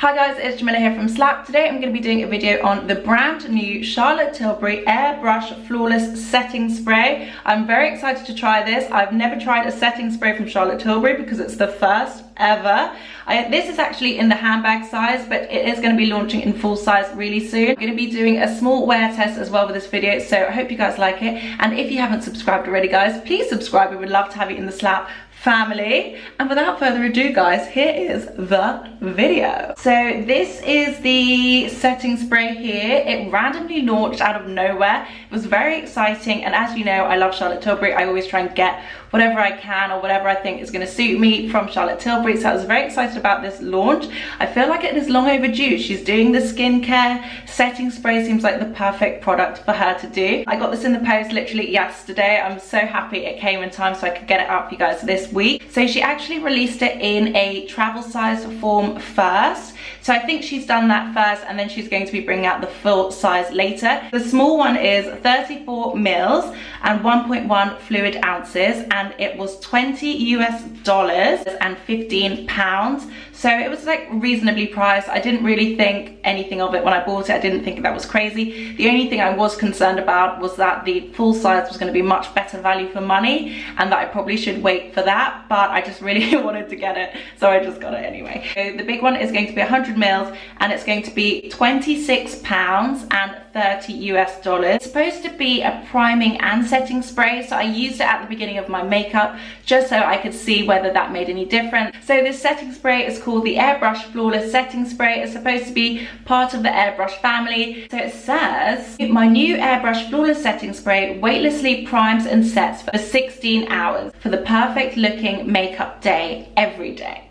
Hi guys, it's Jamila here from Slapp. Today I'm going to be doing a video on the brand new Charlotte Tilbury Airbrush Flawless Setting Spray. I'm very excited to try this. I've never tried a setting spray from Charlotte Tilbury because it's the first ever. This is actually in the handbag size, but it is going to be launching in full size really soon. I'm going to be doing a small wear test as well with this video, so I hope you guys like it. And if you haven't subscribed already guys, please subscribe. We would love to have you in the Slapp family. And without further ado guys, here is the video. So this is the setting spray here. It randomly launched out of nowhere. It was very exciting, and as you know, I love Charlotte Tilbury. I always try and get whatever I can or whatever I think is going to suit me from Charlotte Tilbury, so I was very excited about this launch. I feel like it is long overdue. She's doing the skincare. Setting spray seems like the perfect product for her to do. I got this in the post literally yesterday. I'm so happy it came in time so I could get it out for you guys this week. So she actually released it in a travel size form first. So I think she's done that first, and then she's going to be bringing out the full size later. The small one is 34 mils and 1.1 fluid ounces, and it was $20 US and 15 pounds. So it was like reasonably priced. I didn't really think anything of it when I bought it. I didn't think that was crazy. The only thing I was concerned about was that the full size was going to be much better value for money, and that I probably should wait for that, but I just really wanted to get it, so I just got it anyway. So the big one is going to be 100 mils, and it's going to be 26 pounds and 30 US dollars. It's supposed to be a priming and setting spray, so I used it at the beginning of my makeup just so I could see whether that made any difference. So this setting spray is called the Airbrush Flawless Setting Spray. It's supposed to be part of the Airbrush family. So it says, my new Airbrush Flawless Setting Spray weightlessly primes and sets for 16 hours for the perfect looking makeup day every day.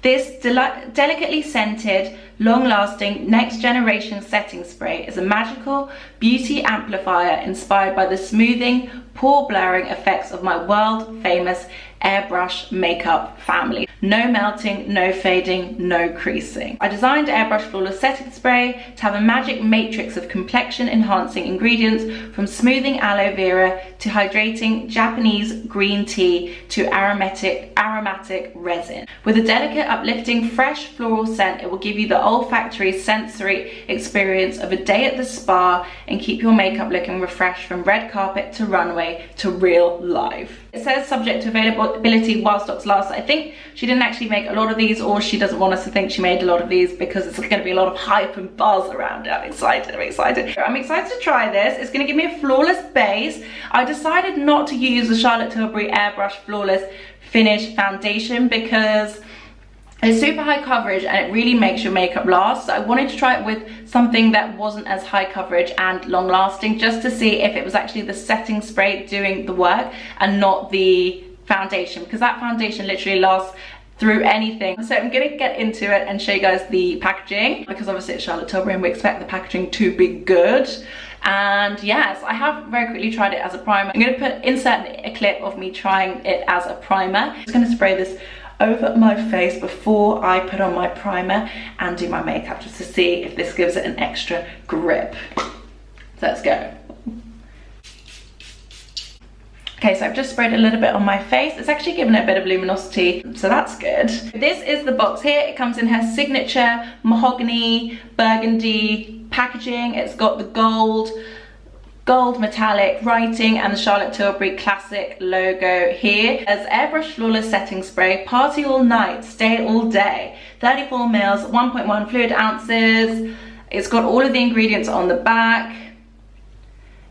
This delicately scented, long-lasting, next-generation setting spray is a magical beauty amplifier inspired by the smoothing, pore-blurring effects of my world-famous Airbrush makeup family. No melting, no fading, no creasing. I designed Airbrush Flawless Setting Spray to have a magic matrix of complexion-enhancing ingredients, from smoothing aloe vera to hydrating Japanese green tea to aromatic resin. With a delicate, uplifting, fresh floral scent, it will give you the olfactory sensory experience of a day at the spa and keep your makeup looking refreshed from red carpet to runway to real life. It says subject to availability while stocks last. I think she didn't actually make a lot of these, or she doesn't want us to think she made a lot of these, because it's going to be a lot of hype and buzz around it. I'm excited. I'm excited to try this. It's going to give me a flawless base. I decided not to use the Charlotte Tilbury Airbrush Flawless Finish Foundation because it's super high coverage and it really makes your makeup last. So I wanted to try it with something that wasn't as high coverage and long lasting, just to see if it was actually the setting spray doing the work and not the foundation, because that foundation literally lasts through anything. So I'm gonna get into it and show you guys the packaging, because obviously it's Charlotte Tilbury and we expect the packaging to be good. And yes, I have very quickly tried it as a primer. I'm gonna insert a clip of me trying it as a primer. I'm just gonna spray this over my face before I put on my primer and do my makeup, just to see if this gives it an extra grip. So let's go. Okay, so I've just sprayed a little bit on my face. It's actually given it a bit of luminosity, so that's good. This is the box here. It comes in her signature mahogany burgundy packaging. It's got the gold metallic writing and the Charlotte Tilbury classic logo here. As Airbrush Flawless Setting Spray, party all night, stay all day. 34 mils, 1.1 fluid ounces. It's got all of the ingredients on the back.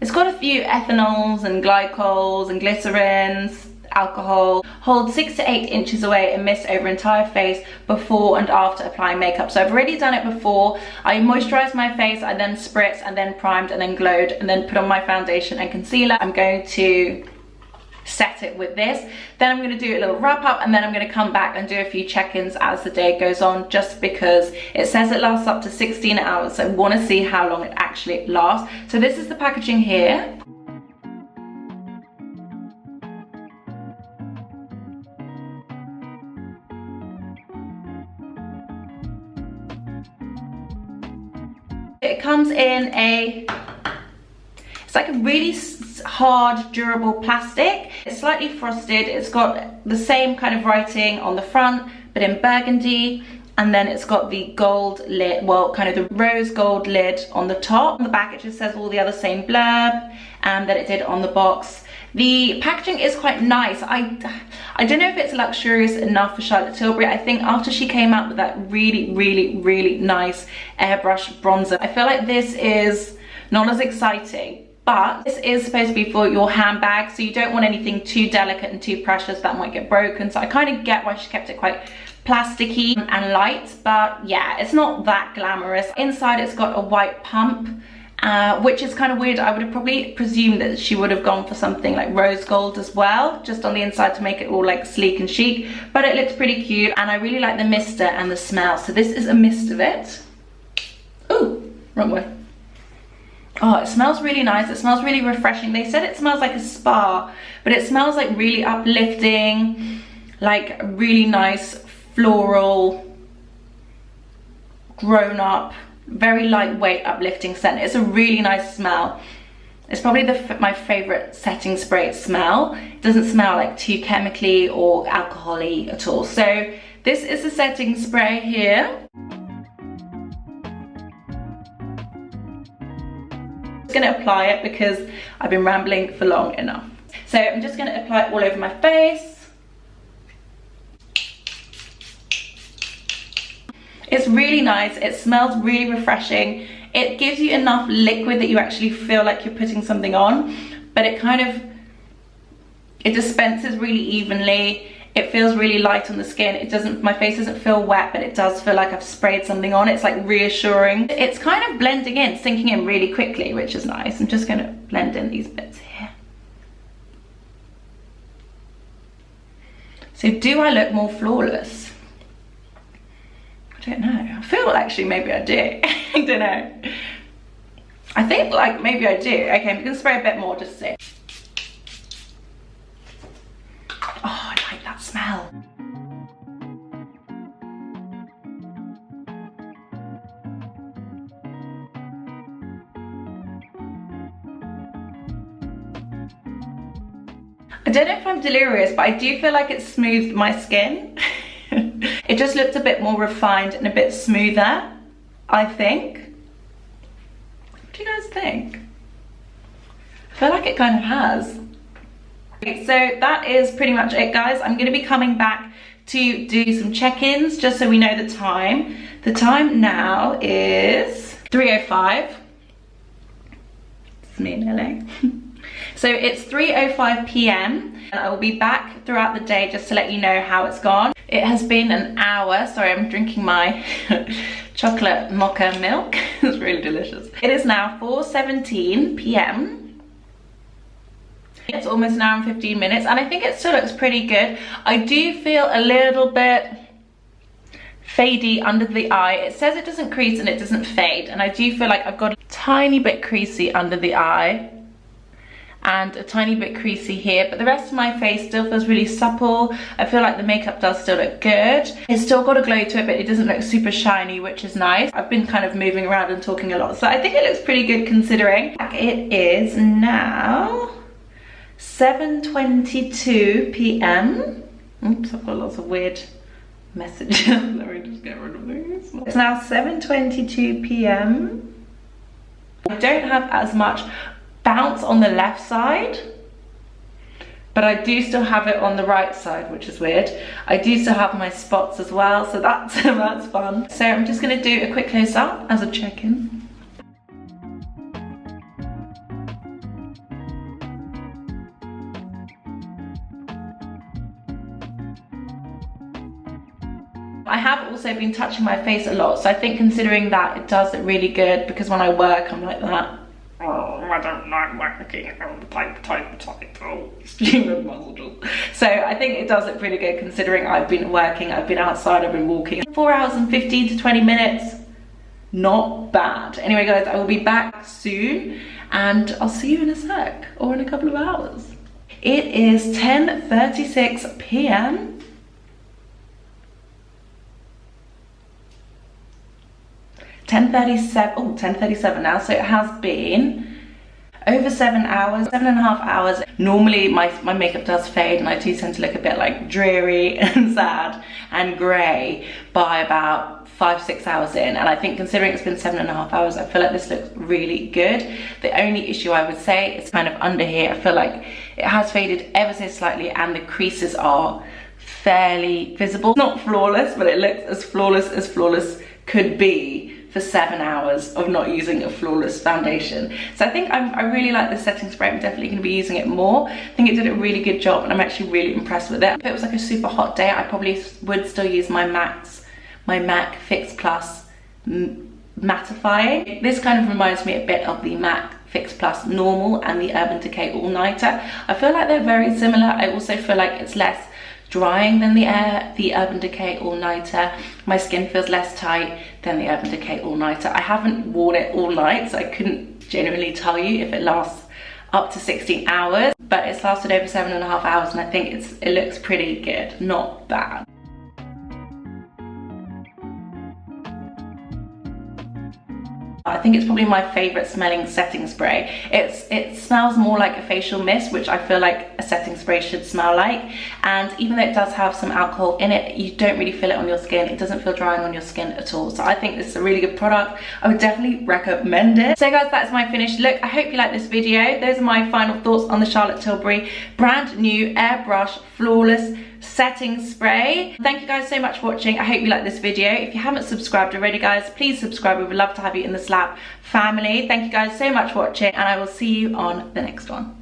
It's got a few ethanols and glycols and glycerins, alcohol. Hold 6 to 8 inches away and mist over entire face before and after applying makeup. So I've already done it before. I moisturized my face, I then spritzed and then primed and then glowed and then put on my foundation and concealer. I'm going to set it with this. Then I'm going to do a little wrap up, and then I'm going to come back and do a few check-ins as the day goes on, just because it says it lasts up to 16 hours. So I want to see how long it actually lasts. So this is the packaging here. It comes in it's like a really hard, durable plastic. It's slightly frosted. It's got the same kind of writing on the front, but in burgundy. and then it's got the gold lid, well, kind of the rose gold lid on the top. On the back, it just says all the other same blurb, and that it did on the box. The packaging is quite nice. I don't know if it's luxurious enough for Charlotte Tilbury. I think after she came out with that really nice airbrush bronzer, I feel like this is not as exciting. But this is supposed to be for your handbag, so you don't want anything too delicate and too precious that might get broken. So I kind of get why she kept it quite plasticky and light, but yeah, it's not that glamorous. Inside it's got a white pump, which is kind of weird. I would have probably presumed that she would have gone for something like rose gold as well, just on the inside to make it all like sleek and chic, but it looks pretty cute, and I really like the mister and the smell. So this is a mist of it. Ooh, wrong way. Oh, it smells really nice. It smells really refreshing. They said it smells like a spa, but it smells like really uplifting, like really nice floral, grown up, very lightweight uplifting scent. It's a really nice smell. It's probably my favorite setting spray smell. It doesn't smell like too chemically or alcohol-y at all. So this is the setting spray here. Going to apply it because I've been rambling for long enough. So I'm just going to apply it all over my face. It's really nice. It smells really refreshing. It gives you enough liquid that you actually feel like you're putting something on, but it dispenses really evenly. It feels really light on the skin. My face doesn't feel wet, but it does feel like I've sprayed something on. It's like reassuring. It's kind of blending in, sinking in really quickly, which is nice. I'm just going to blend in these bits here. So do I look more flawless? I don't know. I feel actually maybe I do. I don't know. I think like maybe I do. Okay, I'm going to spray a bit more just to see. Oh, I like that smell. I don't know if I'm delirious, but I do feel like it smoothed my skin. It just looked a bit more refined and a bit smoother, I think. What do you guys think? I feel like it kind of has. So that is pretty much it, guys. I'm going to be coming back to do some check-ins just so we know the time. The time now is 3:05. It's me in LA. So it's 3:05 p.m. and I will be back throughout the day just to let you know how it's gone. It has been an hour. Sorry, I'm drinking my chocolate mocha milk. It's really delicious. It is now 4:17 p.m. It's almost an hour and 15 minutes and I think it still looks pretty good. I do feel a little bit fadey under the eye. It says it doesn't crease and it doesn't fade, and I do feel like I've got a tiny bit creasy under the eye and a tiny bit creasy here, but the rest of my face still feels really supple. I feel like the makeup does still look good. It's still got a glow to it, but it doesn't look super shiny, which is nice. I've been kind of moving around and talking a lot, so I think it looks pretty good considering. It is now 7:22 p.m. Oops, I've got lots of weird messages. Let me just get rid of these. It's now 7:22 p.m. I don't have as much bounce on the left side, but I do still have it on the right side, which is weird. I do still have my spots as well, so that's fun. So I'm just going to do a quick close up as a check-in. I have also been touching my face a lot, so I think considering that, it does look really good, because when I work I'm like that. Oh, I don't like working, oh, stupid muscles. So I think it does look pretty good considering I've been working, I've been outside, I've been walking. 4 hours and 15 to 20 minutes, not bad. Anyway guys, I will be back soon and I'll see you in a sec, or in a couple of hours. It is 10:36 p.m. 10:37, oh, 10:37 now, so it has been over 7 hours, 7.5 hours. Normally my makeup does fade and I do tend to look a bit like dreary and sad and grey by about 5-6 hours in, and I think considering it's been 7.5 hours, I feel like this looks really good. The only issue I would say is kind of under here. I feel like it has faded ever so slightly and the creases are fairly visible. Not flawless, but it looks as flawless could be for 7 hours of not using a flawless foundation. So I think I really like this setting spray. I'm definitely going to be using it more. I think it did a really good job and I'm actually really impressed with it. If it was like a super hot day, I probably would still use my MAC Fix Plus mattifying. This kind of reminds me a bit of the MAC Fix Plus Normal and the Urban Decay All Nighter. I feel like they're very similar. I also feel like it's less drying than the Urban Decay All Nighter. My skin feels less tight than the Urban Decay All Nighter. I haven't worn it all night, so I couldn't genuinely tell you if it lasts up to 16 hours, but it's lasted over 7.5 hours and I think it looks pretty good, not bad. I think it's probably my favorite smelling setting spray. It smells more like a facial mist, which I feel like a setting spray should smell like. And even though it does have some alcohol in it, you don't really feel it on your skin. It doesn't feel drying on your skin at all. So I think this is a really good product. I would definitely recommend it. So guys, that's my finished look. I hope you like this video. Those are my final thoughts on the Charlotte Tilbury brand new Airbrush Flawless Setting Spray. Thank you guys so much for watching. I hope you like this video. If you haven't subscribed already, guys, please subscribe. We would love to have you in the Slapp family. Thank you guys so much for watching and I will see you on the next one.